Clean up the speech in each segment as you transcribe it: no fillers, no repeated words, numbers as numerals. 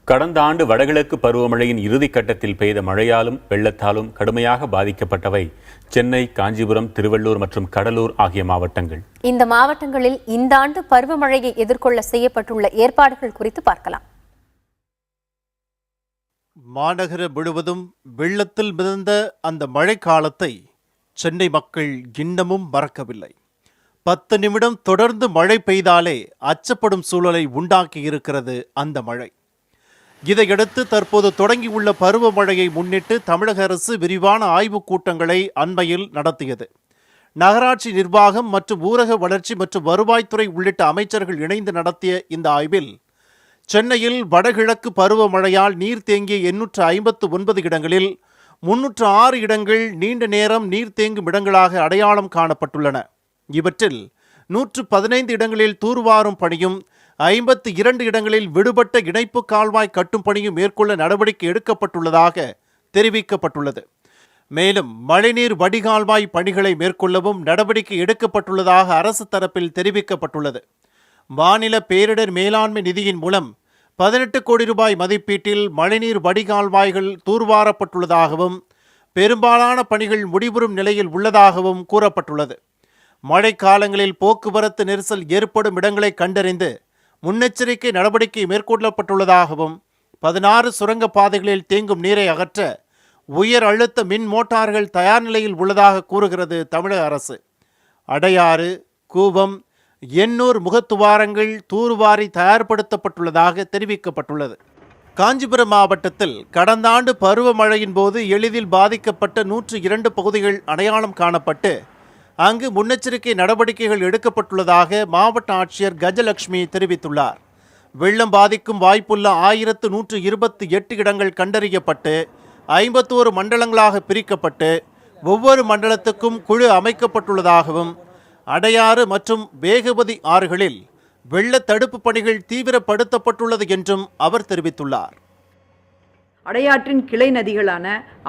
கடந்த ஆண்டு வடகிழக்கு பருவமழையின் இறுதிக்கட்டத்தில் பெய்த மழையாலும் வெள்ளத்தாலும் கடுமையாக பாதிக்கப்பட்டவை சென்னை, காஞ்சிபுரம், திருவள்ளூர் மற்றும் கடலூர் ஆகிய மாவட்டங்கள். இந்த மாவட்டங்களில் இந்த ஆண்டு பருவமழையை எதிர்கொள்ள செய்யப்பட்டுள்ள ஏற்பாடுகள் குறித்து பார்க்கலாம். மாநகரம் முழுவதும் வெள்ளத்தில் மிதந்த அந்த மழைக்காலத்தை சென்னை மக்கள் இன்னமும் மறக்கவில்லை. 10 நிமிடம் தொடர்ந்து மழை பெய்தாலே அச்சப்படும் சூழலை உண்டாக்கி இருக்கிறது அந்த மழை. இதையடுத்து தற்போது தொடங்கியுள்ள பருவமழையை முன்னிட்டு தமிழக அரசு விரிவான ஆய்வுக் கூட்டங்களை அண்மையில் நடத்தியது. நகராட்சி நிர்வாகம் மற்றும் ஊரக வளர்ச்சி மற்றும் வருவாய்த்துறை உள்ளிட்ட அமைச்சர்கள் இணைந்து நடத்திய இந்த ஆய்வில் சென்னையில் வடகிழக்கு பருவமழையால் நீர் தேங்கிய 859 இடங்களில் 306 இடங்கள் நீண்ட நேரம் நீர் தேங்கும் இடங்களாக அடையாளம் காணப்பட்டுள்ளன. இவற்றில் 115 இடங்களில் தூர்வாரும் பணியும் 52 இடங்களில் விடுபட்ட இணைப்பு கால்வாய் கட்டும் பணியும் மேற்கொள்ள நடவடிக்கை எடுக்கப்பட்டுள்ளதாக தெரிவிக்கப்பட்டுள்ளது. மேலும் மழைநீர் வடிகால்வாய் பணிகளை மேற்கொள்ளவும் நடவடிக்கை எடுக்கப்பட்டுள்ளதாக அரசு தரப்பில் தெரிவிக்கப்பட்டுள்ளது. மாநில பேரிடர் மேலாண்மை நிதியின் மூலம் 18 கோடி ரூபாய் மதிப்பீட்டில் மழைநீர் வடிகால்வாய்கள் தூர்வாரப்பட்டுள்ளதாகவும் பெரும்பாலான பணிகள் முடிவுறும் நிலையில் உள்ளதாகவும் கூறப்பட்டுள்ளது. மழைக்காலங்களில் போக்குவரத்து நெரிசல் ஏற்படும் இடங்களை கண்டறிந்து முன்னெச்சரிக்கை நடவடிக்கை மேற்கொள்ளப்பட்டுள்ளதாகவும் 16 சுரங்கப்பாதைகளில் தேங்கும் நீரை அகற்ற உயர் அழுத்த மின் மோட்டார்கள் தயார் நிலையில் உள்ளதாக கூறுகிறது தமிழக அரசு. அடையாறு, கூவம், எண்ணூர் முகத்துவாரங்கள் தூர்வாரி தயார்படுத்தப்பட்டுள்ளதாக தெரிவிக்கப்பட்டுள்ளது. காஞ்சிபுரம் மாவட்டத்தில் கடந்த ஆண்டு பருவமழையின் போது எளிதில் பாதிக்கப்பட்ட 102 பகுதிகள் அடையாளம் காணப்பட்டு அங்கு முன்னெச்சரிக்கை நடவடிக்கைகள் எடுக்கப்பட்டுள்ளதாக மாவட்ட ஆட்சியர் கஜலட்சுமி தெரிவித்துள்ளார். வெள்ளம் பாதிக்கும் வாய்ப்புள்ள 1128 இடங்கள் கண்டறியப்பட்டு 51 மண்டலங்களாக பிரிக்கப்பட்டு ஒவ்வொரு மண்டலத்துக்கும் குழு அமைக்கப்பட்டுள்ளதாகவும் அடையாறு மற்றும் வேகவதி ஆறுகளில் வெள்ள தடுப்பு பணிகள் தீவிரப்படுத்தப்பட்டுள்ளது என்றும் அவர் தெரிவித்துள்ளார். அடையாற்றின் கிளை நதிகளான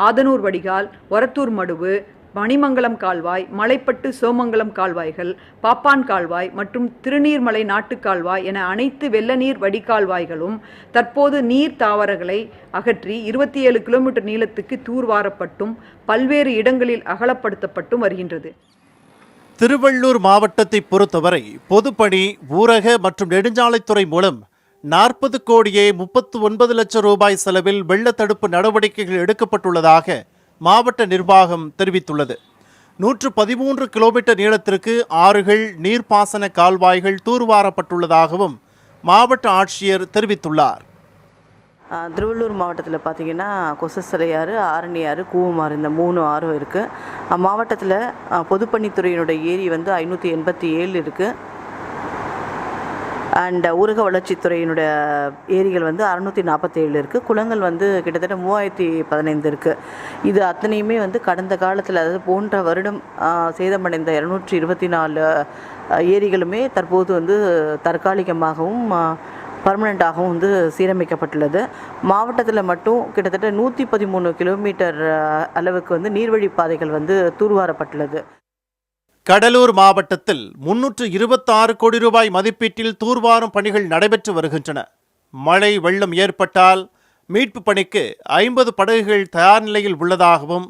ஆதனூர் வடிகால், ஒரத்தூர் மடுவு, மணிமங்கலம் கால்வாய், மலைப்பட்டு சோமங்கலம் கால்வாய்கள், பாப்பான் கால்வாய் மற்றும் திருநீர்மலை நாட்டுக்கால்வாய் என அனைத்து வெள்ள நீர் வடிகால்வாய்களும் தற்போது நீர் தாவரங்களை அகற்றி 27 கிலோமீட்டர் நீளத்துக்கு தூர்வாரப்பட்டும் பல்வேறு இடங்களில் அகலப்படுத்தப்பட்டும் வருகின்றது. திருவள்ளூர் மாவட்டத்தை பொறுத்தவரை பொதுப்பணி, ஊரக மற்றும் நெடுஞ்சாலைத்துறை மூலம் 40 கோடியே 39 லட்சம் ரூபாய் செலவில் வெள்ள தடுப்பு நடவடிக்கைகள் எடுக்கப்பட்டுள்ளதாக மாவட்ட நிர்வாகம் தெரிவித்துள்ளது. 113 கிலோமீட்டர் நீளத்திற்கு ஆறுகள், நீர்ப்பாசன கால்வாய்கள் தூர்வாரப்பட்டுள்ளதாகவும் மாவட்ட ஆட்சியர் தெரிவித்துள்ளார். திருவள்ளூர் மாவட்டத்தில் பார்த்திங்கன்னா கொசஸ்தலையாறு, ஆரணியாறு, கூவமாறு இந்த 3 ஆறும் இருக்குது. மாவட்டத்தில் பொதுப்பணித்துறையினுடைய ஏரி வந்து 587 இருக்குது. அண்ட் ஊரக வளர்ச்சித்துறையினுடைய ஏரிகள் வந்து 647 இருக்குது. குளங்கள் வந்து கிட்டத்தட்ட 3015 இருக்குது. இது அத்தனையுமே வந்து கடந்த காலத்தில், அதாவது போன்ற வருடம் சேதமடைந்த 224 ஏரிகளுமே தற்போது வந்து தற்காலிகமாகவும் பர்மனெண்ட்டாகவும் வந்து சீரமைக்கப்பட்டுள்ளது. மாவட்டத்தில் மட்டும் கிட்டத்தட்ட 113 கிலோமீட்டர் அளவுக்கு வந்து நீர்வழி பாதைகள் வந்து தூர்வாரப்பட்டுள்ளது. கடலூர் மாவட்டத்தில் 326 கோடி ரூபாய் மதிப்பீட்டில் தூர்வாரும் பணிகள் நடைபெற்று வருகின்றன. மழை வெள்ளம் ஏற்பட்டால் மீட்பு பணிக்கு 50 படகுகள் தயார் நிலையில் உள்ளதாகவும்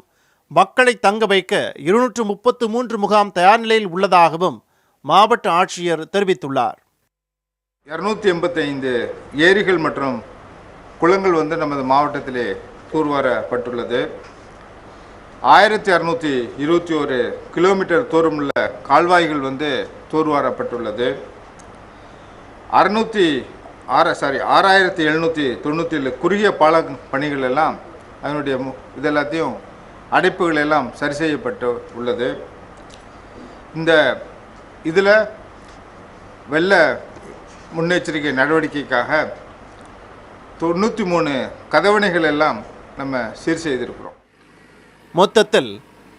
மக்களை தங்க வைக்க 233 முகாம் தயார் நிலையில் உள்ளதாகவும் மாவட்ட ஆட்சியர் தெரிவித்துள்ளார். 285 ஏரிகள் மற்றும் குளங்கள் வந்து நமது மாவட்டத்திலே தூர்வாரப்பட்டுள்ளது. 1621 கிலோமீட்டர் தூரமுள்ள கால்வாய்கள் வந்து தூர்வாரப்பட்டுள்ளது. 6797 குறுகிய பால பணிகள் எல்லாம் அதனுடைய இதெல்லாத்தையும் அடைப்புகள் எல்லாம் சரி செய்யப்பட்டு உள்ளது. இந்த இதில் வெள்ள முன்னெச்சரிக்கை நடவடிக்கைக்காக 93 கதவணைகள் எல்லாம் நம்ம சீர் செய்திருக்கிறோம். மொத்தத்தில்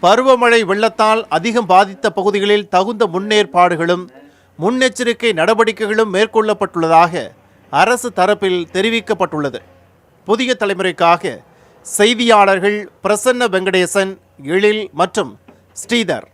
பருவமழை வெள்ளத்தால் அதிகம் பாதித்த பகுதிகளில் தகுந்த முன்னேற்பாடுகளும் முன்னெச்சரிக்கை நடவடிக்கைகளும் மேற்கொள்ளப்பட்டுள்ளதாக அரசு தரப்பில் தெரிவிக்கப்பட்டுள்ளது. புதிய தலைமுறைக்காக செய்தியாளர்கள் பிரசன்ன வெங்கடேசன், எழில் மற்றும் ஸ்ரீதர்.